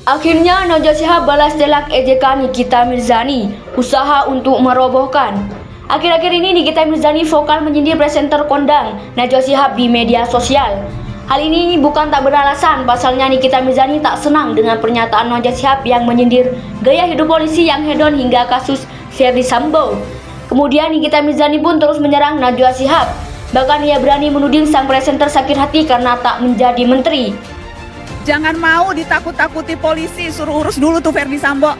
Akhirnya Najwa Shihab balas telak ejekan Nikita Mirzani, usaha untuk merobohkan. Akhir-akhir ini Nikita Mirzani vokal menyindir presenter kondang Najwa Shihab di media sosial. Hal ini bukan tak beralasan, pasalnya Nikita Mirzani tak senang dengan pernyataan Najwa Shihab yang menyindir gaya hidup polisi yang hedon hingga kasus Ferdy Sambo. Kemudian Nikita Mirzani pun terus menyerang Najwa Shihab. Bahkan ia berani menuding sang presenter sakit hati karena tak menjadi menteri. Jangan mau ditakut-takuti polisi, suruh urus dulu tuh Ferdy Sambo.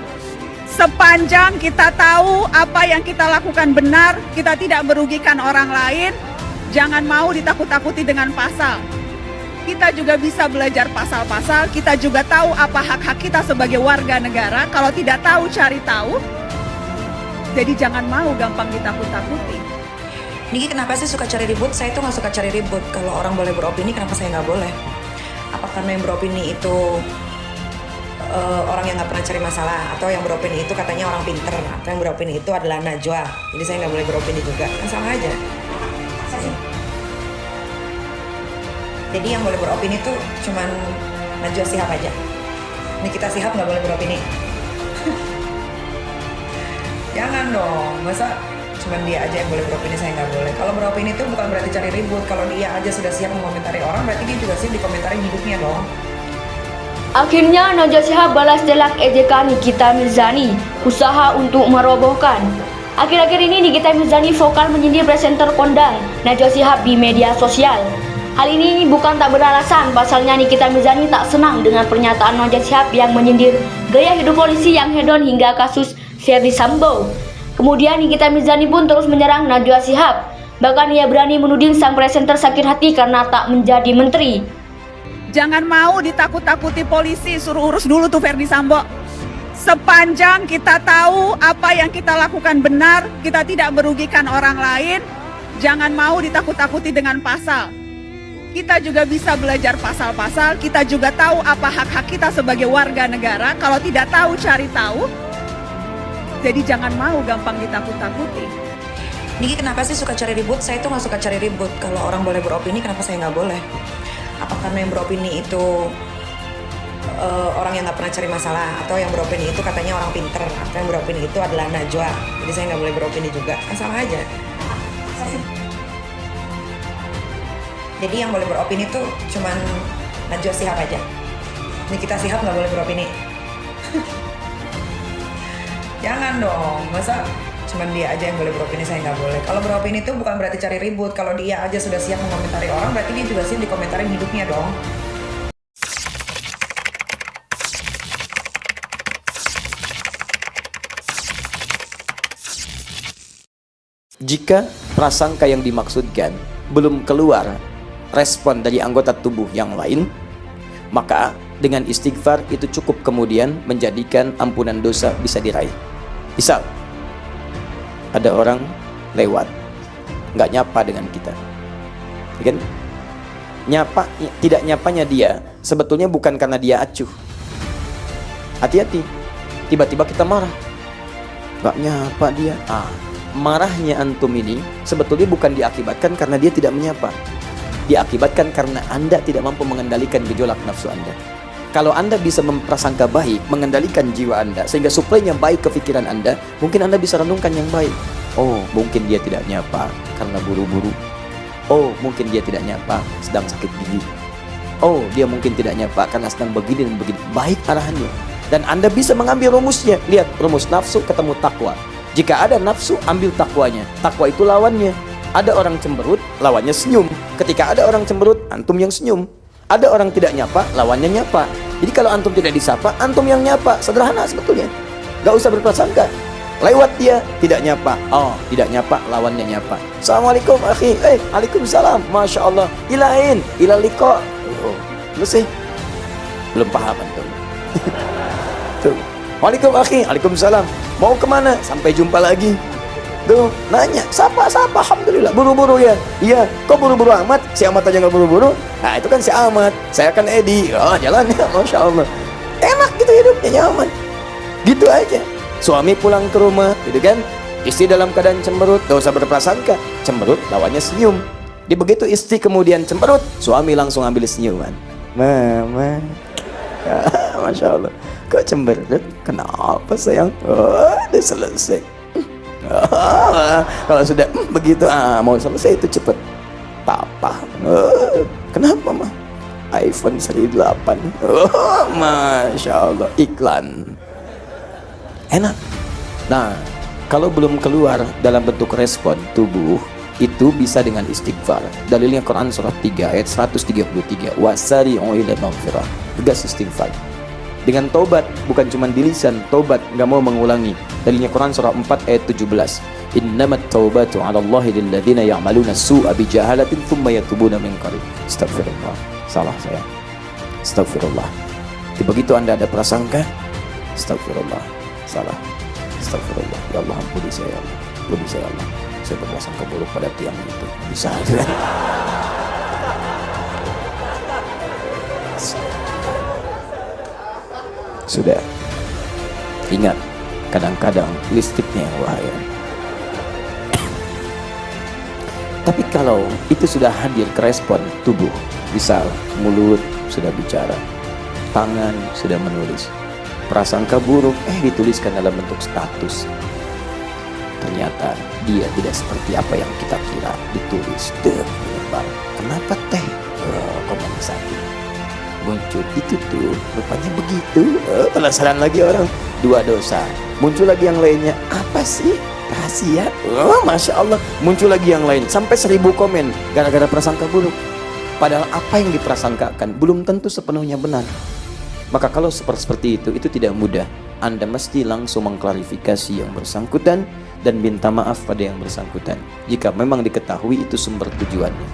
Sepanjang kita tahu apa yang kita lakukan benar, kita tidak merugikan orang lain, jangan mau ditakut-takuti dengan pasal. Kita juga bisa belajar pasal-pasal, kita juga tahu apa hak-hak kita sebagai warga negara. Kalau tidak tahu, cari tahu. Jadi jangan mau gampang ditakut-takuti. Niki kenapa sih suka cari ribut? Saya tuh nggak suka cari ribut. Kalau orang boleh beropini, kenapa saya nggak boleh? Apa karena yang beropini itu orang yang nggak pernah cari masalah, atau yang beropini itu katanya orang pinter, atau yang beropini itu adalah Najwa, jadi saya nggak boleh beropini juga, kan sama aja. Jadi yang boleh beropini itu cuman Najwa Shihab aja, Nikita Shihab nggak boleh beropini. Jangan dong, masa cuman dia aja yang boleh beropini, saya nggak boleh. Kalau beropini itu bukan berarti cari ribut. Kalau dia aja sudah siap mengomentari orang, berarti dia juga siap dikomentari hidupnya dong. Akhirnya Najwa Shihab balas telak ejekan Nikita Mirzani, usaha untuk merobohkan. Akhir-akhir ini Nikita Mirzani vokal menyindir presenter kondang Najwa Shihab di media sosial. Hal ini bukan tak beralasan, pasalnya Nikita Mirzani tak senang dengan pernyataan Najwa Shihab yang menyindir gaya hidup polisi yang hedon hingga kasus Ferdy Sambo. Kemudian Nikita Mirzani pun terus menyerang Najwa Shihab. Bahkan ia berani menuding sang presenter sakit hati karena tak menjadi menteri. Jangan mau ditakut-takuti polisi, suruh urus dulu tuh Ferdy Sambo. Sepanjang kita tahu apa yang kita lakukan benar, kita tidak merugikan orang lain, jangan mau ditakut-takuti dengan pasal. Kita juga bisa belajar pasal-pasal, kita juga tahu apa hak-hak kita sebagai warga negara. Kalau tidak tahu, cari tahu. Jadi jangan mau gampang ditakut-takuti. Niki kenapa sih suka cari ribut? Saya tuh nggak suka cari ribut. Kalau orang boleh beropini, kenapa saya nggak boleh? Apa karena yang beropini itu orang yang nggak pernah cari masalah, atau yang beropini itu katanya orang pinter, atau yang beropini itu adalah Najwa, jadi saya nggak boleh beropini juga, kan sama aja. Jadi yang boleh beropini tuh cuman Najwa Shihab aja, Nikita Shihab nggak boleh beropini. Jangan dong, masa cuman dia aja yang boleh beropini, saya nggak boleh. Kalau beropini itu bukan berarti cari ribut. Kalau dia aja sudah siap mengomentari orang, berarti dia juga siap dikomentari hidupnya dong. Jika prasangka yang dimaksudkan belum keluar respon dari anggota tubuh yang lain, maka dengan istighfar itu cukup kemudian menjadikan ampunan dosa bisa diraih. Misal, ada orang lewat, nggak nyapa dengan kita, ya kan? Nyapa, tidak nyapanya dia sebetulnya bukan karena dia acuh. Hati-hati, tiba-tiba kita marah, nggak nyapa dia. Marahnya antum ini sebetulnya bukan diakibatkan karena dia tidak menyapa, diakibatkan karena Anda tidak mampu mengendalikan gejolak nafsu Anda. Kalau Anda bisa memprasangka baik, mengendalikan jiwa Anda sehingga suplainya baik ke pikiran Anda, mungkin Anda bisa renungkan yang baik. Oh, mungkin dia tidak nyapa karena buru-buru. Oh, mungkin dia tidak nyapa sedang sakit gigi. Oh, dia mungkin tidak nyapa karena sedang begini dan begini. Baik arahannya. Dan Anda bisa mengambil rumusnya. Lihat, rumus nafsu ketemu takwa. Jika ada nafsu, ambil takwanya. Takwa itu lawannya. Ada orang cemberut, lawannya senyum. Ketika ada orang cemberut, antum yang senyum. Ada orang tidak nyapa, lawannya nyapa. Jadi kalau antum tidak disapa, antum yang nyapa. Sederhana sebetulnya. Gak usah berprasangka. Lewat dia, tidak nyapa. Oh, tidak nyapa, lawannya nyapa. Assalamualaikum, akhi. Waalaikumsalam. Masya Allah. Ilahin, ilaliko. Oh, selesai. Belum paham antum. Tuh. Waalaikum, akhi. Waalaikumsalam. Mau kemana? Sampai jumpa lagi. Tuh, nanya, sapa, alhamdulillah, buru-buru ya? Iya, kok buru-buru amat? Si Amat aja nggak buru-buru? Nah, itu kan si Amat, saya kan Edi. Oh, jalan ya, Masya Allah. Enak gitu hidupnya, nyaman. Gitu aja. Suami pulang ke rumah, gitu kan? Istri dalam keadaan cemberut, gak usah berprasangka. Cemberut, lawannya senyum. Di begitu istri kemudian cemberut, suami langsung ambil senyuman. Mama. Ya, Masya Allah. Kok cemberut? Kenapa sayang? Udah selesai. Kalau sudah begitu mau selesai itu cepet. Papa, kenapa mah? iPhone seri 8. Masya Allah, iklan enak. Nah, kalau belum keluar dalam bentuk respon tubuh, itu bisa dengan istighfar. Dalilnya Quran surah 3 ayat 133, wasari'u ila maghfirah, tegas istighfar. Dengan taubat, bukan cuma di lisan, taubat nggak mau mengulangi. Dalilnya Quran surah 4 ayat 17, innamat taubatu 'ala Allahi lilladzina ya'maluna su'a bijahalatin thumma yatubuna min qarib. Astagfirullah, salah saya. Astagfirullah. Begitu Anda ada prasangka, astagfirullah, salah. Astagfirullah, ya Allah ampuni saya, ya Allah. Ampuni saya, ya Allah. Saya berprasangka buruk pada tiang itu. Bisa aja. Sudah. Ingat, kadang-kadang listriknya yang bahaya. Tapi kalau itu sudah hadir ke respon tubuh, misal mulut sudah bicara, tangan sudah menulis, prasangka buruk dituliskan dalam bentuk status, ternyata dia tidak seperti apa yang kita kira, ditulis menyebar. Kenapa teh komen sakit muncul itu tuh rupanya begitu. Penasaran lagi orang, 2 dosa. Muncul lagi yang lainnya, apa sih rahasia? Masya Allah, muncul lagi yang lain sampai 1000 komen gara-gara prasangka buruk. Padahal apa yang diprasangkakan belum tentu sepenuhnya benar. Maka kalau seperti itu tidak mudah. Anda mesti langsung mengklarifikasi yang bersangkutan dan minta maaf pada yang bersangkutan jika memang diketahui itu sumber tujuannya.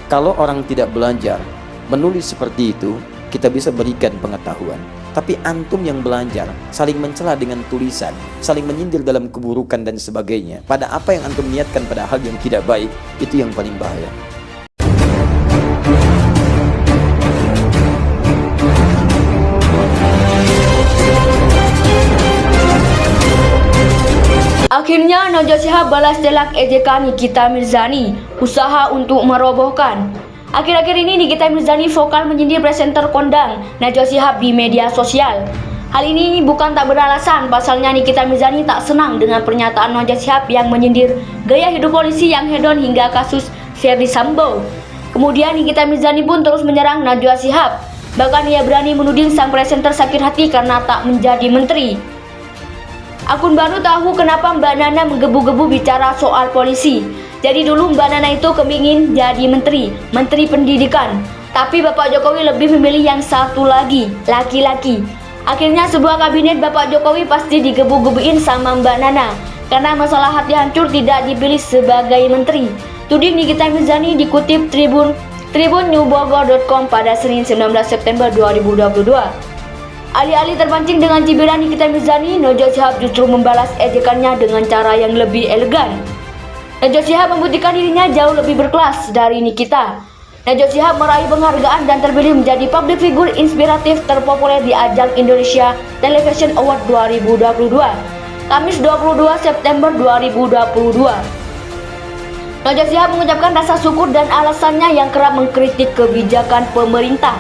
Kalau orang tidak belajar menulis seperti itu, kita bisa berikan pengetahuan. Tapi antum yang belajar saling mencela dengan tulisan, saling menyindir dalam keburukan dan sebagainya, pada apa yang antum niatkan pada hal yang tidak baik, itu yang paling bahaya. Akhirnya Najwa Shihab balas telak ejekan Nikita Mirzani, usaha untuk merobohkan. Akhir-akhir ini Nikita Mirzani vokal menyindir presenter kondang Najwa Shihab di media sosial. Hal ini bukan tak beralasan, pasalnya Nikita Mirzani tak senang dengan pernyataan Najwa Shihab yang menyindir gaya hidup polisi yang hedon hingga kasus Ferdi Sambo. Kemudian Nikita Mirzani pun terus menyerang Najwa Shihab. Bahkan ia berani menuding sang presenter sakit hati karena tak menjadi menteri. Akun baru tahu kenapa Mbak Nana menggebu-gebu bicara soal polisi. Jadi dulu Mbak Nana itu kepingin jadi menteri pendidikan. Tapi Bapak Jokowi lebih memilih yang satu lagi, laki-laki. Akhirnya sebuah kabinet Bapak Jokowi pasti digebu-gebuin sama Mbak Nana. Karena masalah hati hancur tidak dipilih sebagai menteri. Tuding Nikita Mirzani dikutip tribunnews.com pada Senin 19 September 2022. Alih-alih terpancing dengan cibiran Nikita Mirzani, Najwa Shihab justru membalas ejekannya dengan cara yang lebih elegan. Najwa Shihab membuktikan dirinya jauh lebih berkelas dari Nikita. Najwa Shihab meraih penghargaan dan terpilih menjadi public figure inspiratif terpopuler di ajang Indonesia Television Award 2022, Kamis 22 September 2022. Najwa Shihab mengucapkan rasa syukur dan alasannya yang kerap mengkritik kebijakan pemerintah.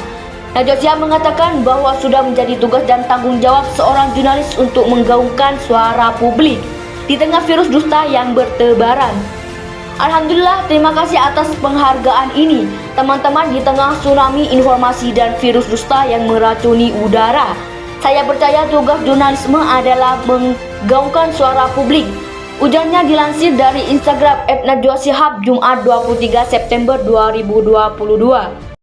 Najwa Shihab mengatakan bahwa sudah menjadi tugas dan tanggung jawab seorang jurnalis untuk menggaungkan suara publik di tengah virus dusta yang bertebaran. Alhamdulillah, terima kasih atas penghargaan ini, teman-teman, di tengah tsunami informasi dan virus dusta yang meracuni udara. Saya percaya tugas jurnalisme adalah menggaungkan suara publik. Ujarnya dilansir dari Instagram @najwashihab Jumat 23 September 2022.